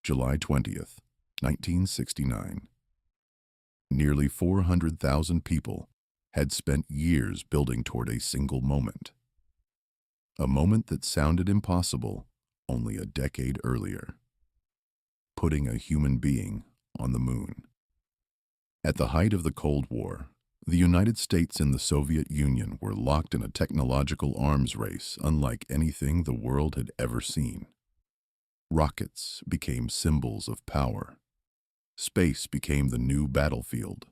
July 20th, 1969. Nearly 400,000 people had spent years building toward a single moment. A moment that sounded impossible only a decade earlier. Putting a human being on the moon. At the height of the Cold War, the United States and the Soviet Union were locked in a technological arms race unlike anything the world had ever seen. Rockets became symbols of power. Space became the new battlefield.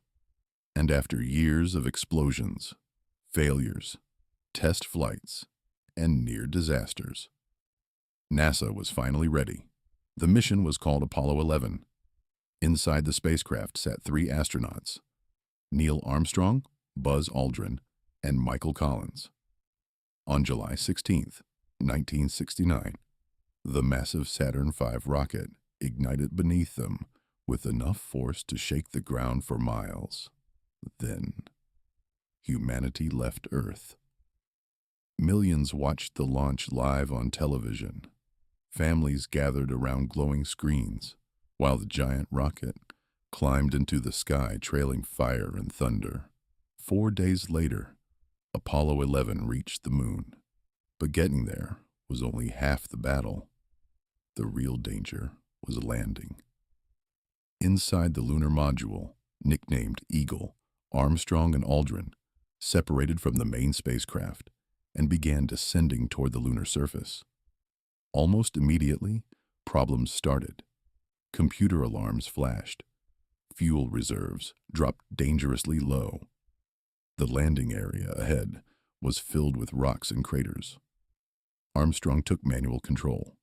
And after years of explosions, failures, test flights, and near disasters, NASA was finally ready. The mission was called Apollo 11. Inside the spacecraft sat 3 astronauts: Neil Armstrong, Buzz Aldrin, and Michael Collins. On July 16th, 1969, the massive Saturn V rocket ignited beneath them with enough force to shake the ground for miles. Then, humanity left Earth. Millions watched the launch live on television. Families gathered around glowing screens, while the giant rocket climbed into the sky trailing fire and thunder. 4 days later, Apollo 11 reached the moon. But getting there was only half the battle. The real danger was landing. Inside the lunar module, nicknamed Eagle, Armstrong and Aldrin separated from the main spacecraft and began descending toward the lunar surface. Almost immediately, problems started. Computer alarms flashed. Fuel reserves dropped dangerously low. The landing area ahead was filled with rocks and craters. Armstrong took manual control.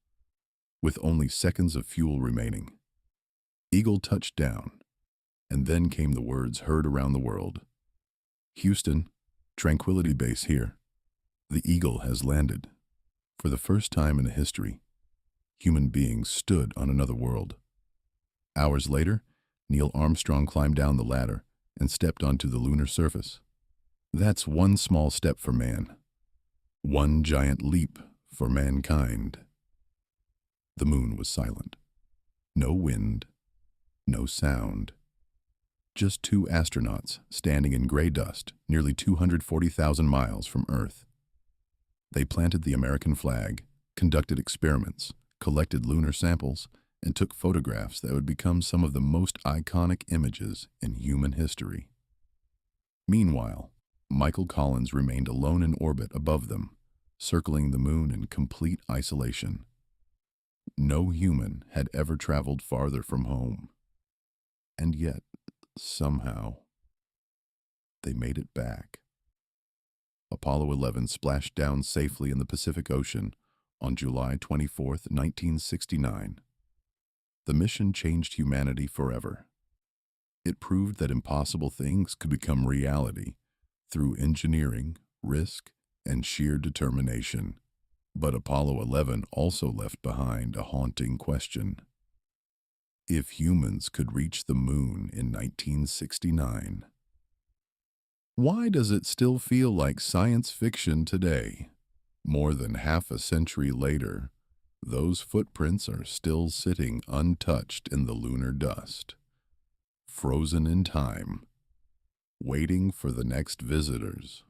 With only seconds of fuel remaining, Eagle touched down, and then came the words heard around the world. "Houston, Tranquility Base here. The Eagle has landed." For the first time in history, human beings stood on another world. Hours later, Neil Armstrong climbed down the ladder and stepped onto the lunar surface. That's one small step for man. One giant leap for mankind. The moon was silent. No wind, no sound. Just 2 astronauts standing in gray dust nearly 240,000 miles from Earth. They planted the American flag, conducted experiments, collected lunar samples, and took photographs that would become some of the most iconic images in human history. Meanwhile, Michael Collins remained alone in orbit above them, circling the moon in complete isolation. No human had ever traveled farther from home. And yet, somehow, they made it back. Apollo 11 splashed down safely in the Pacific Ocean on July 24th, 1969. The mission changed humanity forever. It proved that impossible things could become reality through engineering, risk, and sheer determination. But Apollo 11 also left behind a haunting question. If humans could reach the moon in 1969, why does it still feel like science fiction today? More than half a century later, those footprints are still sitting untouched in the lunar dust, frozen in time, waiting for the next visitors.